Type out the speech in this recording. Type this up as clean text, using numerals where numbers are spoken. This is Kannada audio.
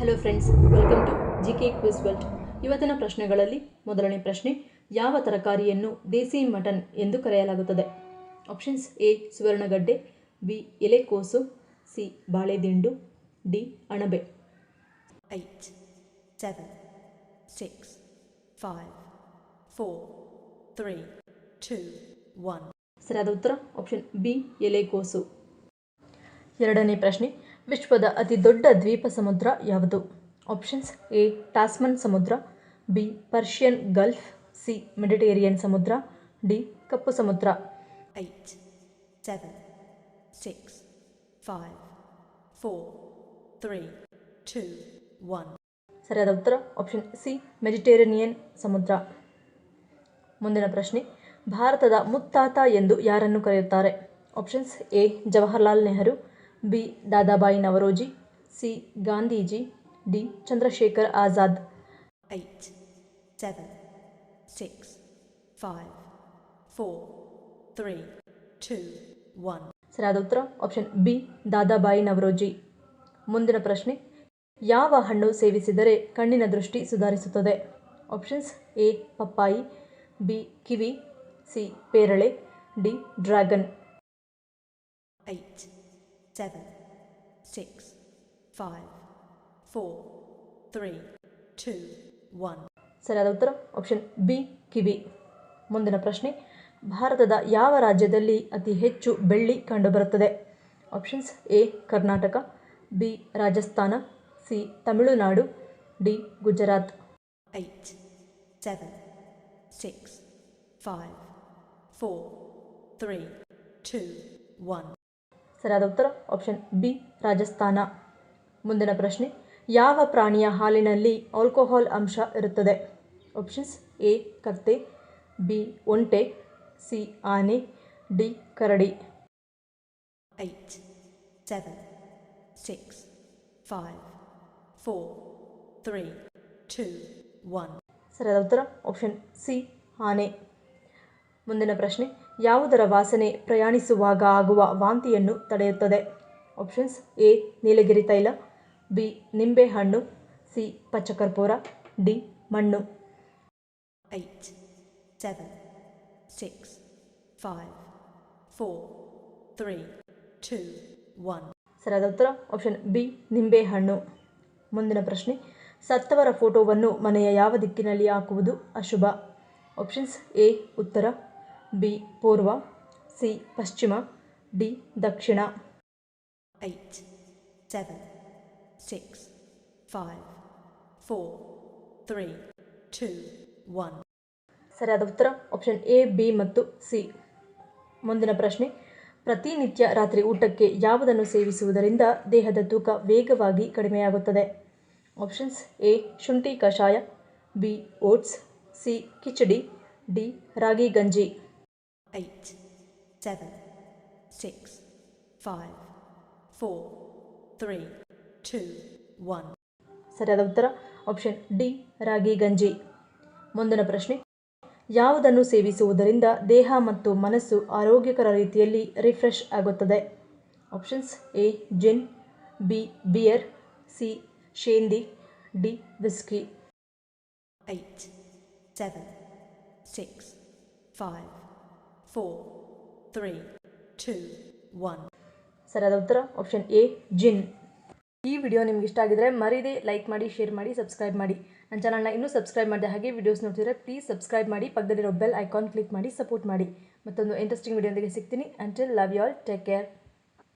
Hello friends, welcome to GK quiz world. ಇವತ್ತಿನ ಪ್ರಶ್ನೆಗಳಲ್ಲಿ ಮೊದಲನೇ ಪ್ರಶ್ನೆ, ಯಾವ ತರಕಾರಿಯನ್ನು ದೇಸಿ ಮಟನ್ ಎಂದು ಕರೆಯಲಾಗುತ್ತದೆ? ಆಪ್ಷನ್ಸ್: ಎ ಸುವರ್ಣಗಡ್ಡೆ, ಬಿ ಎಲೆಕೋಸು, ಸಿ ಬಾಳೆದಿಂಡು, ಡಿ ಅಣಬೆ. 8, 7, 6, 5, 4, 3, 2, 1. ಸರಿಯಾದ ಉತ್ತರ ಆಪ್ಷನ್ ಬಿ ಎಲೆಕೋಸು. ಎರಡನೇ ಪ್ರಶ್ನೆ, ವಿಶ್ವದ ಅತಿ ದೊಡ್ಡ ದ್ವೀಪ ಸಮುದ್ರ ಯಾವುದು? ಆಪ್ಷನ್ಸ್: ಎ ಟಾಸ್ಮನ್ ಸಮುದ್ರ, B Persian Gulf, C Mediterranean ಸಮುದ್ರ, ಡಿ ಕಪ್ಪು ಸಮುದ್ರ. 8, 7, 6, 5, 4, 3, 2, 1. ಸರಿಯಾದ ಉತ್ತರ ಆಪ್ಷನ್ ಸಿ ಮೆಡಿಟೇರಿಯನ್ ಸಮುದ್ರ. ಮುಂದಿನ ಪ್ರಶ್ನೆ, ಭಾರತದ ಮುತ್ತಾತ ಎಂದು ಯಾರನ್ನು ಕರೆಯುತ್ತಾರೆ? Options: A Jawaharlal Nehru, B Dadabhai Naoroji, C Gandhiji, D Chandrashekhar Azad. 8, 7, 6, 5, 4, 3, 2, 1. ಸರಿಯಾದ ಉತ್ತರ ಆಪ್ಷನ್ ಬಿ ದಾದಾಬಾಯಿ ನವರೋಜಿ. ಮುಂದಿನ ಪ್ರಶ್ನೆ, ಯಾವ ಹಣ್ಣು ಸೇವಿಸಿದರೆ ಕಣ್ಣಿನ ದೃಷ್ಟಿ ಸುಧಾರಿಸುತ್ತದೆ? ಆಪ್ಷನ್ಸ್: ಎ ಪಪ್ಪಾಯಿ, ಬಿ ಕಿವಿ, ಸಿ ಪೇರಳೆ, ಡಿ ಡ್ರ್ಯಾಗನ್. 8, 7, 6, 5, 4, 3, 2, 1. ಸರಿಯಾದ ಉತ್ತರ ಆಪ್ಷನ್ ಬಿ ಕಿವಿ. ಮುಂದಿನ ಪ್ರಶ್ನೆ, ಭಾರತದ ಯಾವ ರಾಜ್ಯದಲ್ಲಿ ಅತಿ ಹೆಚ್ಚು ಬೆಳ್ಳಿ ಕಂಡುಬರುತ್ತದೆ? Options: A Karnataka, B Rajasthan, C Tamil Nadu, D Gujarat. 8, 7, 6, 5, 4, 3, 2, 1. ಸರಿಯಾದ ಉತ್ತರ ಆಪ್ಷನ್ ಬಿ ರಾಜಸ್ಥಾನ. ಮುಂದಿನ ಪ್ರಶ್ನೆ, ಯಾವ ಪ್ರಾಣಿಯ ಹಾಲಿನಲ್ಲಿ ಆಲ್ಕೋಹಾಲ್ ಅಂಶ ಇರುತ್ತದೆ? ಆಪ್ಷನ್ಸ್: ಎ ಕತ್ತೆ, ಬಿ ಒಂಟೆ, ಸಿ ಆನೆ, ಡಿ ಕರಡಿ. 8, 7, 6, 5, 4, 3, 2, 1. ಸರಿಯಾದ ಉತ್ತರ ಆಪ್ಷನ್ ಸಿ ಆನೆ. ಮುಂದಿನ ಪ್ರಶ್ನೆ, ಯಾವುದರ ವಾಸನೆ ಪ್ರಯಾಣಿಸುವಾಗ ಆಗುವ ವಾಂತಿಯನ್ನು ತಡೆಯುತ್ತದೆ? ಆಪ್ಷನ್ಸ್: ಎ ನೀಲಗಿರಿ ತೈಲ, ಬಿ ನಿಂಬೆಹಣ್ಣು, ಸಿ ಪಚ್ಚಕರ್ಪೂರ, ಡಿ ಮಣ್ಣು. 8, 7, 6, 5, 4, 3, 2, 1. ಸರಿಯಾದ ಉತ್ತರ ಆಪ್ಷನ್ ಬಿ ನಿಂಬೆಹಣ್ಣು. ಮುಂದಿನ ಪ್ರಶ್ನೆ, ಸತ್ತವರ ಫೋಟೋವನ್ನು ಮನೆಯ ಯಾವ ದಿಕ್ಕಿನಲ್ಲಿ ಹಾಕುವುದು ಅಶುಭ? ಆಪ್ಷನ್ಸ್: ಎ ಉತ್ತರ, ಬಿ ಪೂರ್ವ, ಸಿ ಪಶ್ಚಿಮ, ಡಿ ದಕ್ಷಿಣ. 8, 7, 6, 5, 4, 3, 2, 1. ಸರಿಯಾದ ಉತ್ತರ ಆಪ್ಷನ್ ಎ ಬಿ ಮತ್ತು ಸಿ. ಮುಂದಿನ ಪ್ರಶ್ನೆ, ಪ್ರತಿನಿತ್ಯ ರಾತ್ರಿ ಊಟಕ್ಕೆ ಯಾವುದನ್ನು ಸೇವಿಸುವುದರಿಂದ ದೇಹದ ತೂಕ ವೇಗವಾಗಿ ಕಡಿಮೆಯಾಗುತ್ತದೆ? ಆಪ್ಷನ್ಸ್: ಎ ಶುಂಠಿ ಕಷಾಯ, B oats, C khichdi, D ragi ಗಂಜಿ. 8, 7, 6, 5, 4, 3, 2, 1. ಸರಿಯಾದ ಉತ್ತರ ಆಪ್ಷನ್ ಡಿ ರಾಗಿ ಗಂಜಿ. ಮುಂದಿನ ಪ್ರಶ್ನೆ, ಯಾವುದನ್ನು ಸೇವಿಸುವುದರಿಂದ ದೇಹ ಮತ್ತು ಮನಸ್ಸು ಆರೋಗ್ಯಕರ ರೀತಿಯಲ್ಲಿ ರಿಫ್ರೆಶ್ ಆಗುತ್ತದೆ? Options: A gin, B beer, C ಶೇಂದಿ, ಡಿ ವಿಸ್ಕಿ. 8, 7, 6, 5, 4, 3, 2, 1. ಸರಿಯಾದ ಉತ್ತರ ಆಪ್ಷನ್ ಎ ಜಿನ್. ಈ ವಿಡಿಯೋ ನಿಮ್ಗೆ ಇಷ್ಟ ಆಗಿದ್ರೆ ಮರೀದೆ ಲೈಕ್ ಮಾಡಿ, ಶೇರ್ ಮಾಡಿ, ಸಬ್ಸ್ಕ್ರೈಬ್ ಮಾಡಿ. ನನ್ನ ಚಾನಲ್ನ ಇನ್ನೂ ಸಬ್ಸ್ಕ್ರೈಬ್ ಮಾಡಿದೆ ಹಾಗೆ ವಿಡಿಯೋಸ್ ನೋಡ್ತಿದ್ರೆ ಪ್ಲೀಸ್ ಸಬ್ಸ್ಕ್ರೈಬ್ ಮಾಡಿ, ಪಕ್ಕದಲ್ಲಿರೋ ಬೆಲ್ ಐಕಾನ್ ಕ್ಲಿಕ್ ಮಾಡಿ ಸಪೋರ್ಟ್ ಮಾಡಿ. ಮತ್ತೊಂದು ಇಂಟ್ರೆಸ್ಟಿಂಗ್ ವಿಡಿಯೋದೊಂದಿಗೆ ಸಿಗ್ತೀನಿ. Until love you all, take care.